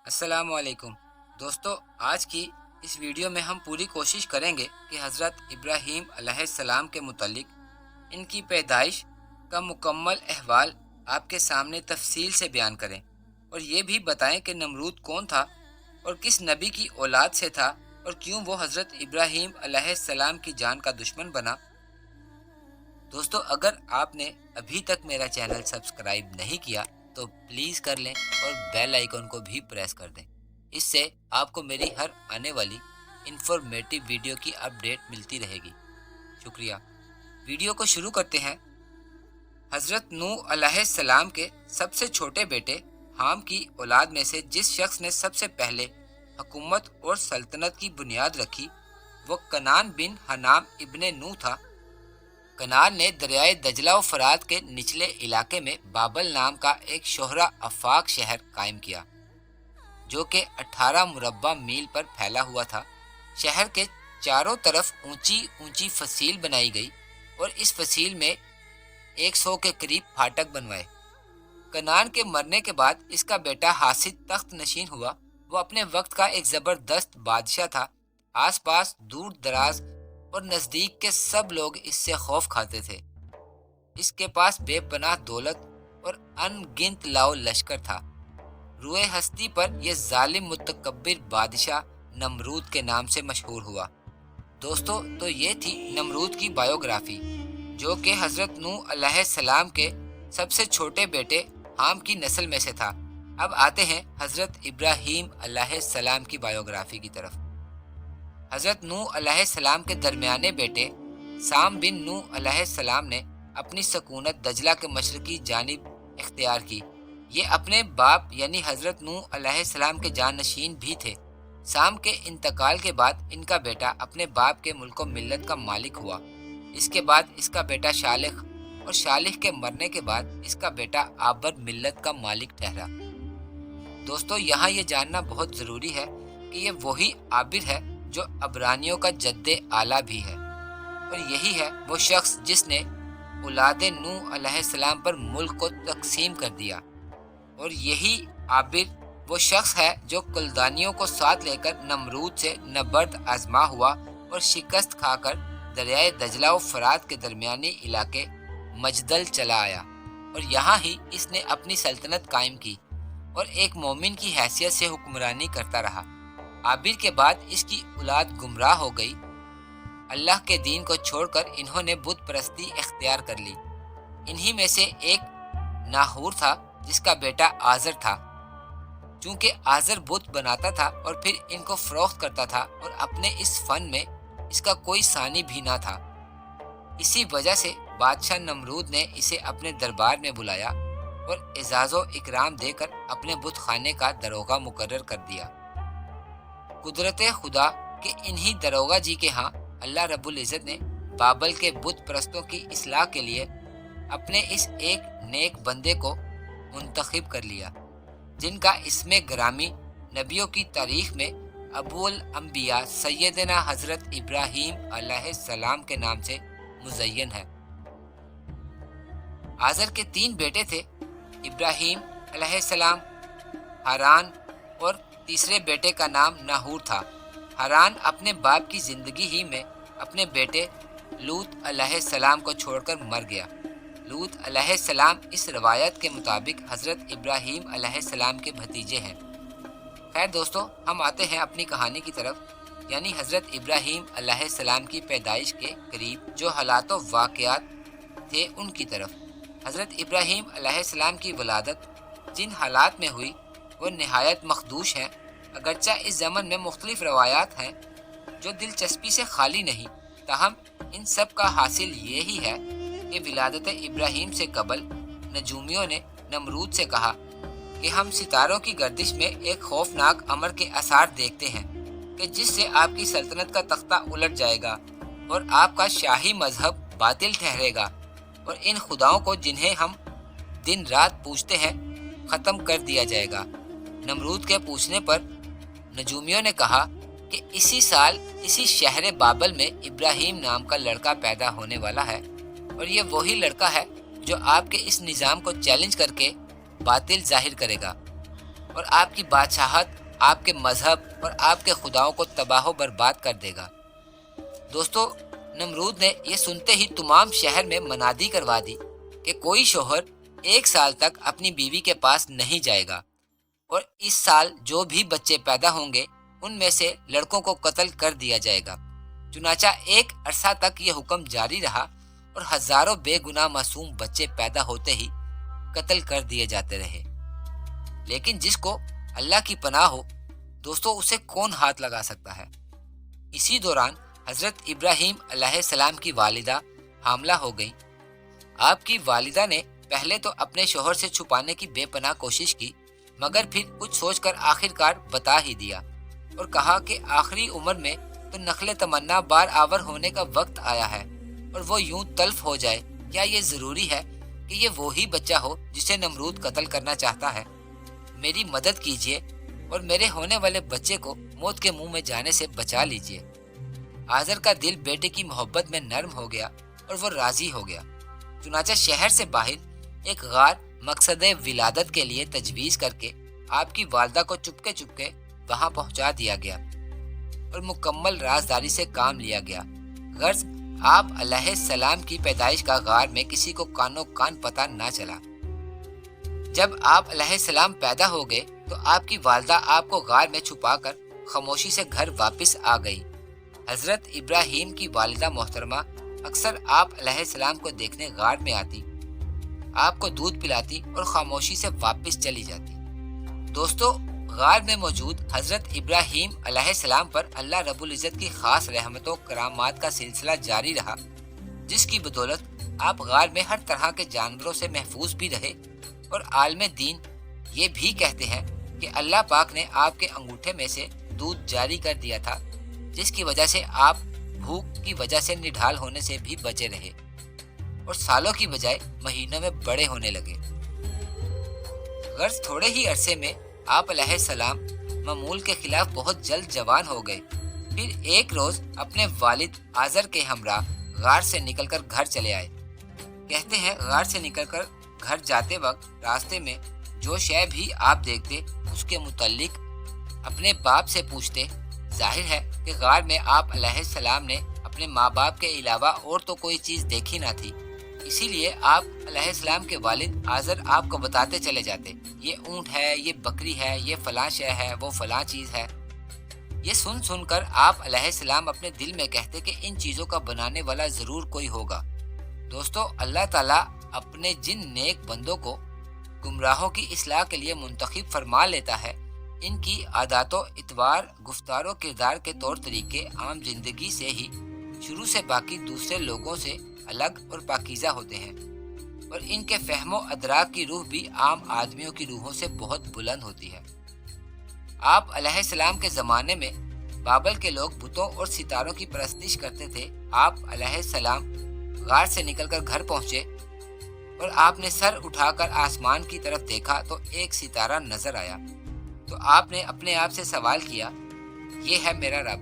السلام علیکم دوستو، آج کی اس ویڈیو میں ہم پوری کوشش کریں گے کہ حضرت ابراہیم علیہ السلام کے متعلق ان کی پیدائش کا مکمل احوال آپ کے سامنے تفصیل سے بیان کریں، اور یہ بھی بتائیں کہ نمرود کون تھا اور کس نبی کی اولاد سے تھا اور کیوں وہ حضرت ابراہیم علیہ السلام کی جان کا دشمن بنا۔ دوستو، اگر آپ نے ابھی تک میرا چینل سبسکرائب نہیں کیا تو پلیز کر لیں اور بیل آئیکن کو بھی پریس کر دیں۔ اس سے آپ کو میری ہر آنے والی انفارمیٹیو ویڈیو کی اپڈیٹ ملتی رہے گی۔ شکریہ۔ ویڈیو کو شروع کرتے ہیں۔ حضرت نوح علیہ السلام کے سب سے چھوٹے بیٹے حام کی اولاد میں سے جس شخص نے سب سے پہلے حکومت اور سلطنت کی بنیاد رکھی وہ کنعان بن حنام ابن نوح تھا۔ کنعان نے دریائے دجلہ و فرات کے نچلے علاقے میں بابل نام کا ایک شہرہ آفاق شہر قائم کیا، جو کہ 18 مربع میل پر پھیلا ہوا تھا۔ شہر کے چاروں طرف اونچی اونچی فصیل بنائی گئی اور اس فصیل میں 100 کے قریب پھاٹک بنوائے۔ کنعان کے مرنے کے بعد اس کا بیٹا حاسد تخت نشین ہوا۔ وہ اپنے وقت کا ایک زبردست بادشاہ تھا۔ آس پاس دور دراز اور نزدیک کے سب لوگ اس سے خوف کھاتے تھے۔ اس کے پاس بے پناہ دولت اور ان گنت لاؤ لشکر تھا۔ روئے ہستی پر یہ ظالم متکبر بادشاہ نمرود کے نام سے مشہور ہوا۔ دوستو، تو یہ تھی نمرود کی بائیوگرافی، جو کہ حضرت نوح علیہ السلام کے سب سے چھوٹے بیٹے حام کی نسل میں سے تھا۔ اب آتے ہیں حضرت ابراہیم علیہ السلام کی بائیوگرافی کی طرف۔ حضرت نوح علیہ السلام کے درمیانے بیٹے سام بن نوح علیہ السلام نے اپنی سکونت دجلہ کے مشرقی جانب اختیار کی۔ یہ اپنے باپ یعنی حضرت نوح علیہ السلام کے جانشین بھی تھے۔ سام کے انتقال کے بعد ان کا بیٹا اپنے باپ کے ملک و ملت کا مالک ہوا۔ اس کے بعد اس کا بیٹا شالح، اور شالح کے مرنے کے بعد اس کا بیٹا آبر ملت کا مالک ٹھہرا۔ دوستو، یہاں یہ جاننا بہت ضروری ہے کہ یہ وہی آبر ہے جو عبرانیوں کا جد اعلیٰ بھی ہے، اور یہی ہے وہ شخص جس نے اولاد نوح علیہ السلام پر ملک کو تقسیم کر دیا، اور یہی آبر وہ شخص ہے جو کلدانیوں کو ساتھ لے کر نمرود سے نبرد آزما ہوا اور شکست کھا کر دریائے دجلہ و فرات کے درمیانی علاقے مجدل چلا آیا، اور یہاں ہی اس نے اپنی سلطنت قائم کی اور ایک مومن کی حیثیت سے حکمرانی کرتا رہا۔ آبر کے بعد اس کی اولاد گمراہ ہو گئی۔ اللہ کے دین کو چھوڑ کر انہوں نے بت پرستی اختیار کر لی۔ انہی میں سے ایک ناہور تھا جس کا بیٹا آزر تھا۔ چونکہ آزر بت بناتا تھا اور پھر ان کو فروخت کرتا تھا اور اپنے اس فن میں اس کا کوئی ثانی بھی نہ تھا، اسی وجہ سے بادشاہ نمرود نے اسے اپنے دربار میں بلایا اور اعزاز و اکرام دے کر اپنے بت خانے کا داروغہ مقرر کر دیا۔ قدرت خدا کہ انہی داروغہ جی کے ہاں اللہ رب العزت نے بابل کے بت پرستوں کی اصلاح کے لیے اپنے اس ایک نیک بندے کو منتخب کر لیا، جن کا اسم گرامی نبیوں کی تاریخ میں ابو الانبیاء سیدنا حضرت ابراہیم علیہ السلام کے نام سے مزین ہے۔ آزر کے 3 بیٹے تھے، ابراہیم علیہ السلام، ہاران، اور تیسرے بیٹے کا نام ناہور تھا۔ ہاران اپنے باپ کی زندگی ہی میں اپنے بیٹے لوط علیہ السلام کو چھوڑ کر مر گیا۔ لوط علیہ السلام اس روایت کے مطابق حضرت ابراہیم علیہ السلام کے بھتیجے ہیں۔ خیر دوستو، ہم آتے ہیں اپنی کہانی کی طرف، یعنی حضرت ابراہیم علیہ السلام کی پیدائش کے قریب جو حالات و واقعات تھے ان کی طرف۔ حضرت ابراہیم علیہ السلام کی ولادت جن حالات میں ہوئی وہ نہایت مخدوش ہیں، اگرچہ اس زمن میں مختلف روایات ہیں جو دلچسپی سے خالی نہیں، تاہم ان سب کا حاصل یہی ہے کہ ولادت ابراہیم سے قبل نجومیوں نے نمرود سے کہا کہ ہم ستاروں کی گردش میں ایک خوفناک امر کے آثار دیکھتے ہیں کہ جس سے آپ کی سلطنت کا تختہ الٹ جائے گا اور آپ کا شاہی مذہب باطل ٹھہرے گا، اور ان خداؤں کو جنہیں ہم دن رات پوجتے ہیں ختم کر دیا جائے گا۔ نمرود کے پوچھنے پر نجومیوں نے کہا کہ اسی سال اسی شہر بابل میں ابراہیم نام کا لڑکا پیدا ہونے والا ہے، اور یہ وہی لڑکا ہے جو آپ کے اس نظام کو چیلنج کر کے باطل ظاہر کرے گا، اور آپ کی بادشاہت، آپ کے مذہب اور آپ کے خداؤں کو تباہ و برباد کر دے گا۔ دوستو، نمرود نے یہ سنتے ہی تمام شہر میں منادی کروا دی کہ کوئی شوہر 1 سال تک اپنی بیوی کے پاس نہیں جائے گا، اور اس سال جو بھی بچے پیدا ہوں گے ان میں سے لڑکوں کو قتل کر دیا جائے گا۔ چنانچہ ایک عرصہ تک یہ حکم جاری رہا اور ہزاروں بے گناہ معصوم بچے پیدا ہوتے ہی قتل کر دیے جاتے رہے۔ لیکن جس کو اللہ کی پناہ ہو، دوستو، اسے کون ہاتھ لگا سکتا ہے؟ اسی دوران حضرت ابراہیم علیہ السلام کی والدہ حاملہ ہو گئیں۔ آپ کی والدہ نے پہلے تو اپنے شوہر سے چھپانے کی بے پناہ کوشش کی، مگر پھر کچھ سوچ کر آخرکار بتا ہی دیا اور کہا کہ آخری عمر میں تو نخل تمنا بار آور ہونے کا وقت آیا ہے اور وہ یوں تلف ہو جائے، کیا یہ ضروری ہے کہ یہ وہی بچہ ہو جسے نمرود قتل کرنا چاہتا ہے؟ میری مدد کیجیے اور میرے ہونے والے بچے کو موت کے منہ میں جانے سے بچا لیجیے۔ آزر کا دل بیٹے کی محبت میں نرم ہو گیا اور وہ راضی ہو گیا۔ چنانچہ شہر سے باہر ایک غار مقصد ولادت کے لیے تجویز کر کے آپ کی والدہ کو چپکے چپکے وہاں پہنچا دیا گیا اور مکمل رازداری سے کام لیا گیا۔ غرض آپ علیہ السلام کی پیدائش کا غار میں کسی کو کانوں کان پتہ نہ چلا۔ جب آپ علیہ السلام پیدا ہو گئے تو آپ کی والدہ آپ کو غار میں چھپا کر خاموشی سے گھر واپس آ گئی۔ حضرت ابراہیم کی والدہ محترمہ اکثر آپ علیہ السلام کو دیکھنے غار میں آتی، آپ کو دودھ پلاتی اور خاموشی سے واپس چلی جاتی۔ دوستو، غار میں موجود حضرت ابراہیم علیہ السلام پر اللہ رب العزت کی خاص رحمتوں کرامات کا سلسلہ جاری رہا، جس کی بدولت آپ غار میں ہر طرح کے جانوروں سے محفوظ بھی رہے، اور عالم دین یہ بھی کہتے ہیں کہ اللہ پاک نے آپ کے انگوٹھے میں سے دودھ جاری کر دیا تھا، جس کی وجہ سے آپ بھوک کی وجہ سے نڈھال ہونے سے بھی بچے رہے اور سالوں کی بجائے مہینوں میں بڑے ہونے لگے۔ غرض تھوڑے ہی عرصے میں آپ علیہ السلام معمول کے خلاف بہت جلد جوان ہو گئے۔ پھر ایک روز اپنے والد آزر کے ہمراہ غار سے نکل کر گھر چلے آئے۔ کہتے ہیں غار سے نکل کر گھر جاتے وقت راستے میں جو شے بھی آپ دیکھتے اس کے متعلق اپنے باپ سے پوچھتے۔ ظاہر ہے کہ غار میں آپ علیہ السلام نے اپنے ماں باپ کے علاوہ اور تو کوئی چیز دیکھی نہ تھی، اسی لیے آپ علیہ السلام کے والد آزر آپ کو بتاتے چلے جاتے، یہ اونٹ ہے، یہ بکری ہے، یہ فلاں شے ہے، وہ فلاں چیز ہے۔ یہ سن سن کر آپ علیہ السلام اپنے دل میں کہتے کہ ان چیزوں کا بنانے والا ضرور کوئی ہوگا۔ دوستو، اللہ تعالیٰ اپنے جن نیک بندوں کو گمراہوں کی اصلاح کے لیے منتخب فرما لیتا ہے، ان کی عادات و اطوار، گفتار و کردار کے طور طریقے عام زندگی سے ہی شروع سے باقی دوسرے لوگوں سے الگ اور پاکیزہ ہوتے ہیں، اور ان کے فہم و ادراک کی روح بھی عام آدمیوں کی روحوں سے بہت بلند ہوتی ہے۔ آپ علیہ السلام کے زمانے میں بابل کے لوگ بتوں اور ستاروں کی پرستش کرتے تھے۔ آپ علیہ السلام غار سے نکل کر گھر پہنچے اور آپ نے سر اٹھا کر آسمان کی طرف دیکھا تو ایک ستارہ نظر آیا، تو آپ نے اپنے آپ سے سوال کیا، یہ ہے میرا رب۔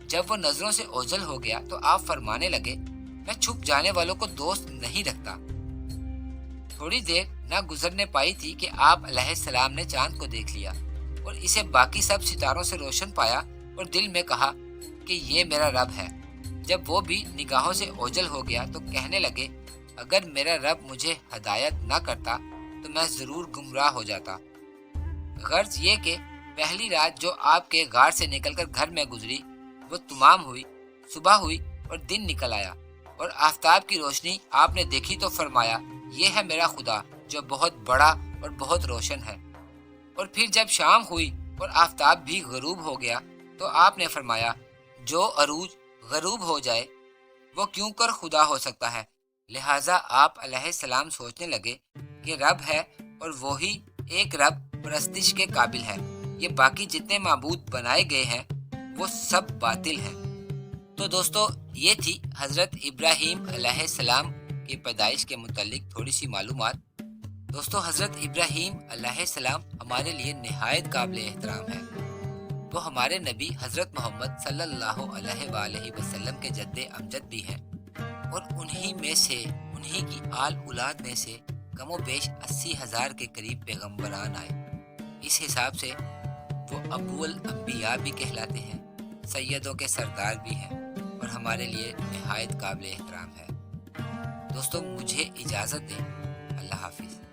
جب وہ نظروں سے اوجھل ہو گیا تو آپ فرمانے لگے، میں چھپ جانے والوں کو دوست نہیں رکھتا۔ تھوڑی دیر نہ گزرنے پائی تھی کہ آپ علیہ السلام نے چاند کو دیکھ لیا اور اسے باقی سب ستاروں سے روشن پایا اور دل میں کہا کہ یہ میرا رب ہے۔ جب وہ بھی نگاہوں سے اوجھل ہو گیا تو کہنے لگے، اگر میرا رب مجھے ہدایت نہ کرتا تو میں ضرور گمراہ ہو جاتا۔ غرض یہ کہ پہلی رات جو آپ کے غار سے نکل کر گھر میں گزری وہ تمام ہوئی، صبح ہوئی اور دن نکل آیا، اور آفتاب کی روشنی آپ نے دیکھی تو فرمایا، یہ ہے میرا خدا جو بہت بڑا اور بہت روشن ہے۔ اور پھر جب شام ہوئی اور آفتاب بھی غروب ہو گیا تو آپ نے فرمایا، جو عروج غروب ہو جائے وہ کیوں کر خدا ہو سکتا ہے؟ لہٰذا آپ علیہ السلام سوچنے لگے کہ رب ہے اور وہی ایک رب پرستش کے قابل ہے، یہ باقی جتنے معبود بنائے گئے ہیں وہ سب باطل ہیں۔ تو دوستو، یہ تھی حضرت ابراہیم علیہ السلام کی پیدائش کے متعلق تھوڑی سی معلومات۔ دوستو، حضرت ابراہیم علیہ السلام ہمارے لیے نہایت قابل احترام ہے۔ وہ ہمارے نبی حضرت محمد صلی اللہ علیہ وآلہ وسلم کے جد امجد بھی ہیں، اور انہی کی آل اولاد میں سے کم و بیش 80,000 کے قریب پیغمبران آئے۔ اس حساب سے وہ ابو الانبیاء بھی کہلاتے ہیں، سیدوں کے سردار بھی ہیں اور ہمارے لیے نہایت قابل احترام ہے۔ دوستو مجھے اجازت دیں، اللہ حافظ۔